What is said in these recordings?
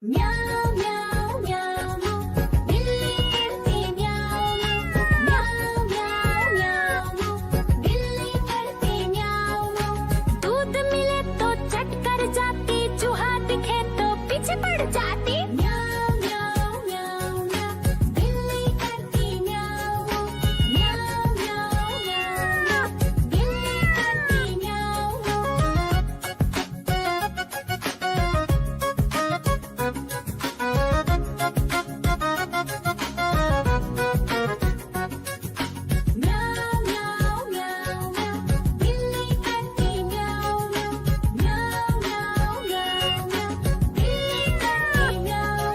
म्याऊं म्याऊं म्याऊं बिल्ली करती म्याऊं म्याऊं म्याऊं म्याऊं बिल्ली करती म्याऊं। दूध मिले तो चट कर जाती, चूहा दिखे तो पीछे पड़ जाती। म्याऊं म्याऊं म्याऊं म्याऊं बिल्ली करती म्याऊं म्याऊं म्याऊं म्याऊं बिल्ली करती म्याऊं। म्याऊं म्याऊं म्याऊं म्याऊं बिल्ली करती म्याऊं म्याऊं म्याऊं म्याऊं म्याऊं बिल्ली करती म्याऊं।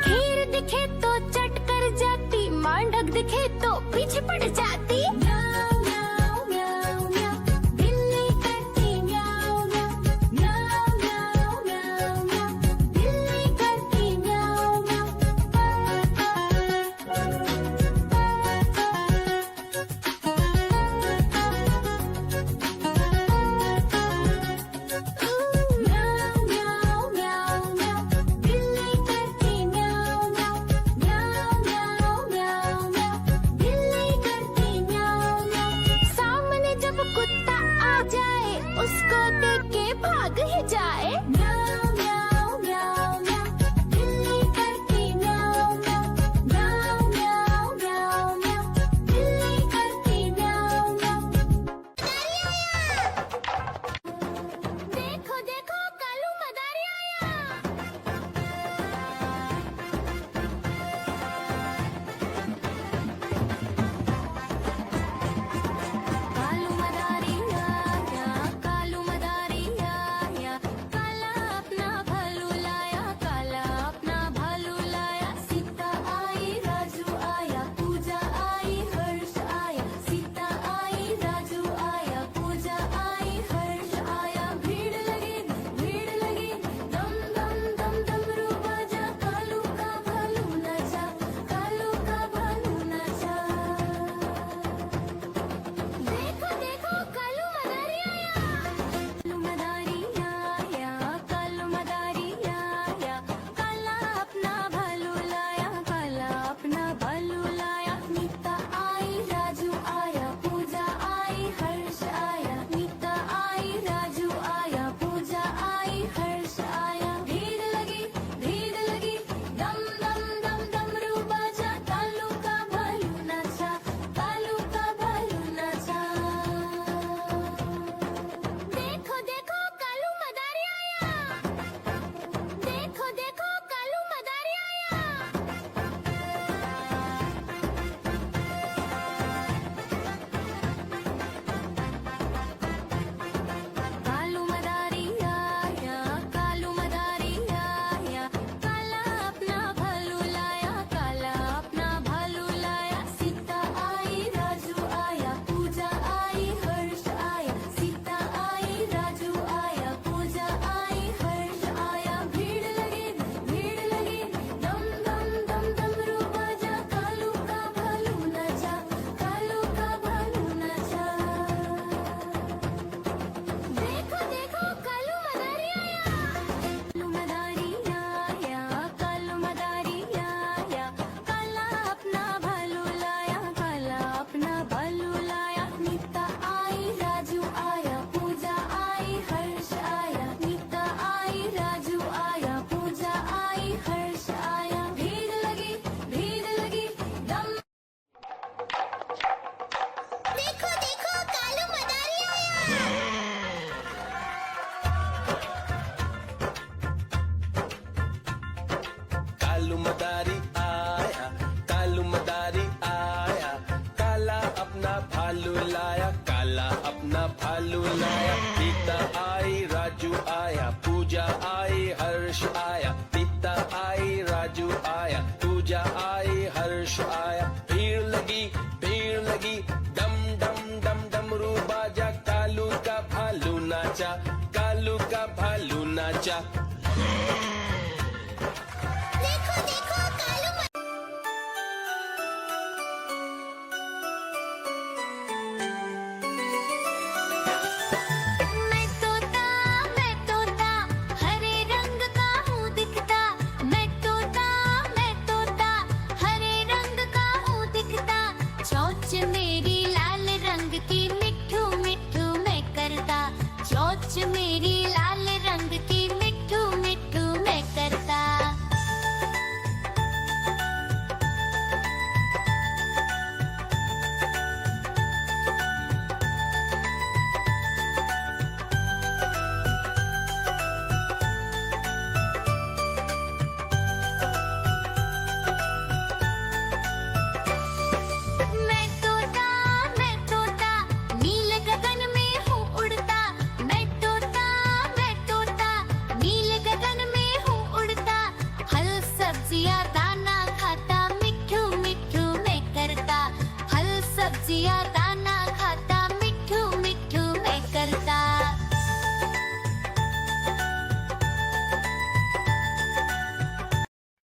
खीर दिखे तो चट कर जाती, मांडक दिखे तो पीछे पड़ जाती। म्याऊं म्याऊं म्याऊं म्याऊं बिल्ली करती म्याऊं म्याऊं म्याऊं म्याऊं म्याऊं बिल्ली करती म्याऊं म्याऊं म्याऊं म्याऊं म्याऊं बिल्ली करती म्याऊं म्याऊं म्याऊं म्याऊं म्याऊं बिल्ली करती म्याऊं। सामने जब कुत्ता आ जाए, उसको देख के भाग ही जाए। म्याऊं म्याऊं म्याऊं म्याऊं बिल्ली करती म्याऊं म्याऊं म्याऊं म्याऊं म्याऊं बिल्ली करती म्याऊं। देखो देखो कालू मदारी आया। कालू मदारी आया, कालू मदारी आया, काला अपना भालू लाया, काला अपना भालू लाया। सीता आई राजू आया, पूजा आई हर्ष आया। सीता आई राजू आया, पूजा आई हर्ष आया। भीड़ लगी दम दम दम डमरू बाजा, कालू का भालू नाचा, कालू का भालू नाचा। देखो देखो कालू मदारी आया। कालू मदारी आया, कालू मदारी आया, काला अपना भालू लाया, काला अपना भालू लाया। नीता आई राजू आया, पूजा आई हर्ष आया। नीता आई राजू आया, पूजा आई हर्ष आया। भीड़ लगी दम दम दम डमरू बाजा, कालू का भालू नाचा, कालू का भालू नाचा। देखो देखो कालू मदारी आया। देखो देखो कालू मदारी आया। कालू मदारी आया, कालू मदारी आया, काला अपना भालू लाया, काला अपना भालू लाया। सीता आई राजू आया, पूजा आई हर्ष आया। सीता आई राजू आया, पूजा आई हर्ष आया। भीड़ लगी दम दम दम डमरू बाजा, कालू का भालू नाचा, कालू का भालू नाचा। देखो देखो कालू मदारी आया। कालू मदारी आया, कालू मदारी आया, काला अपना भालू लाया, काला अपना भालू लाया। नीता आई राजू आया, पूजा आई हर्ष आया। नीता आई राजू आया, पूजा आई हर्ष आया। भीड़ लगी दम। देखो देखो कालू मदारी आया। कालू मदारी आया, कालू मदारी आया, काला अपना भालू लाया, काला अपना भालू लाया। सीता आई राजू आया, पूजा आई हर्ष आया। सीता आई राजू आया, पूजा आई हर्ष आया। भीड़ लगी दम दम दम डमरू बाजा, कालू का भालू नाचा, कालू का भालू नाचा। देखो देखो कालू मैं तोता हरे रंग का हूँ दिखता। सब्जियां दाना खाता, मिट्ठू मिट्ठू मैं करता। फल सब्जियां दाना खाता, मिट्ठू मिट्ठू मैं करता।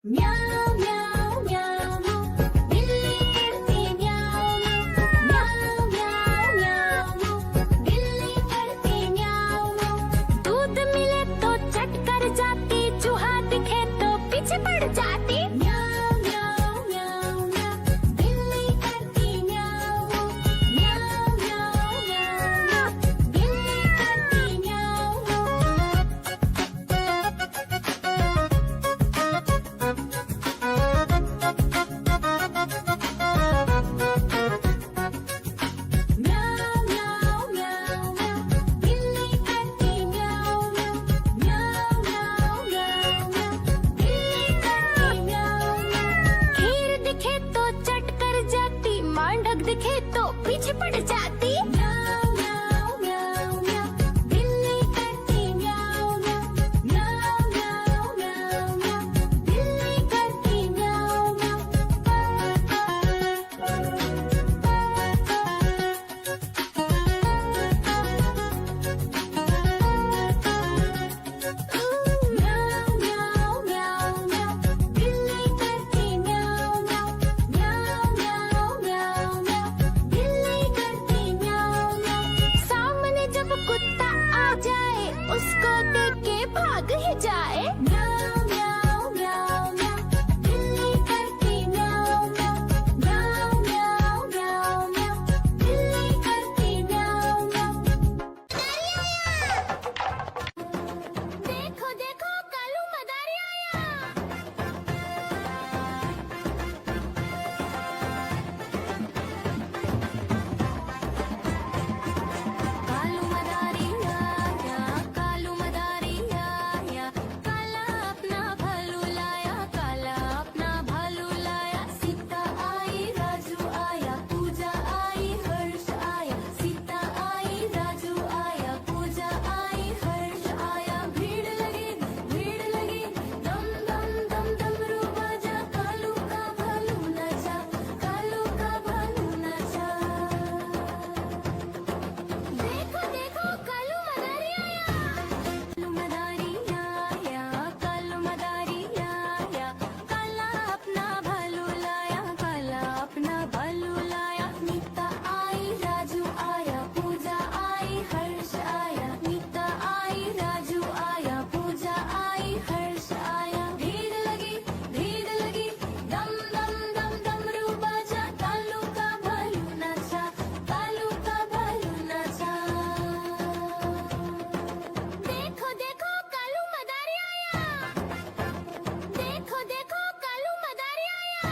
म्याऊ म्याऊ म्याऊ, बिल्ली करती म्याऊ म्याऊ म्याऊ म्याऊ, बिल्ली करती म्याऊ। दूध मिले तो चट कर जाती, चूहा दिखे तो पीछे पड़ जाती। म्याऊ म्याऊ म्याऊ म्याऊ, बिल्ली करती म्याऊ म्याऊ म्याऊ म्याऊ, बिल्ली करती म्याऊ। म्याऊ म्याऊ म्याऊ म्याऊ, बिल्ली करती म्याऊ म्याऊ म्याऊ म्याऊ म्याऊ, बिल्ली करती म्याऊ। खीर दिखे तो चट कर जाती, मांडक दिखे तो पीछे पड़ जाती। म्याऊ म्याऊ म्याऊ म्याऊ, बिल्ली करती म्याऊ म्याऊ म्याऊ म्याऊ म्याऊ म्याऊ, बिल्ली करती म्याऊ म्याऊ म्याऊ म्याऊ म्याऊ, बिल्ली करती म्याऊ म्याऊ म्याऊ म्याऊ म्याऊ म्याऊ, बिल्ली करती म्याऊ म्याऊ। सामने जब कुत्ता आ जाए, उसको देख के भाग ही जाए। म्याऊ म्याऊ म्याऊ म्याऊ, बिल्ली करती म्याऊ म्याऊ म्याऊ म्याऊ म्याऊ म्याऊ, बिल्ली करती म्याऊ म्याऊ। देखो देखो कालू मदारी आया। कालू मदारी आया, कालू मदारी आया, काला अपना भालू लाया, काला अपना भालू लाया। सीता आई राजू आया, पूजा आई हर्ष आया। सीता आई राजू आया, पूजा आई हर्ष आया। भीड़ लगी दम दम दम डमरू बाजा, कालू का भालू नाचा, कालू का भालू नाचा। देखो देखो कालू मदारी आया। कालू मदारी आया, कालू मदारी आया, काला अपना भालू लाया, काला अपना भालू लाया। नीता आई राजू आया, पूजा आई हर्ष आया। नीता आई राजू आया, पूजा आई हर्ष आया। भीड़ लगी दम दम दम डमरू बाजा, कालू का भालू नाचा, कालू का भालू नाचा। देखो देखो कालू मदारी आया। देखो देखो कालू मदारी आया।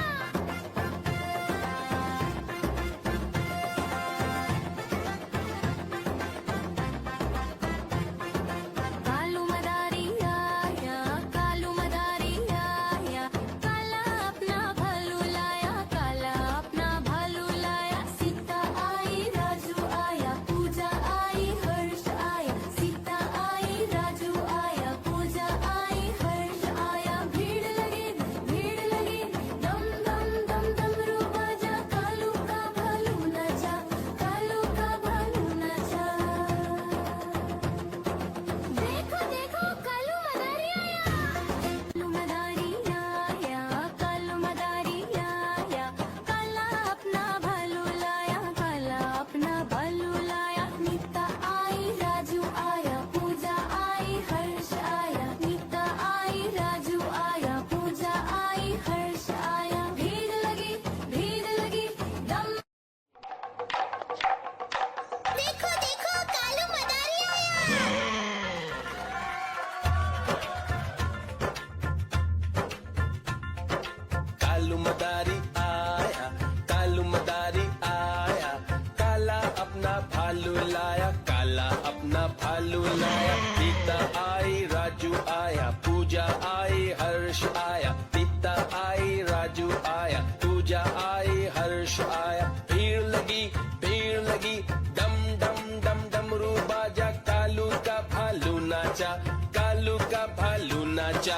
कालू मदारी आया, कालू मदारी आया, काला अपना भालू लाया, काला अपना भालू लाया। सीता आई राजू आया, पूजा आई हर्ष आया। सीता आई राजू आया, पूजा आई हर्ष आया। भीड़ लगी दम दम दम डमरू बाजा, कालू का भालू नाचा, कालू का भालू नाचा। देखो देखो कालू मदारी आया। कालू मदारी आया, कालू मदारी आया, काला अपना भालू लाया, काला अपना भालू लाया। नीता आई राजू आया, पूजा आई हर्ष आया। नीता आई राजू आया, पूजा आई हर्ष आया। भीड़ लगी दम। देखो देखो कालू मदारी आया। कालू मदारी आया, कालू मदारी आया, काला अपना भालू लाया, काला अपना भालू लाया। सीता आई राजू आया, पूजा आई हर्ष आया। सीता आई राजू आया, पूजा आई हर्ष आया। भीड़ लगी दम दम दम डमरू बाजा, कालू का भालू नाचा, कालू का भालू नाचा।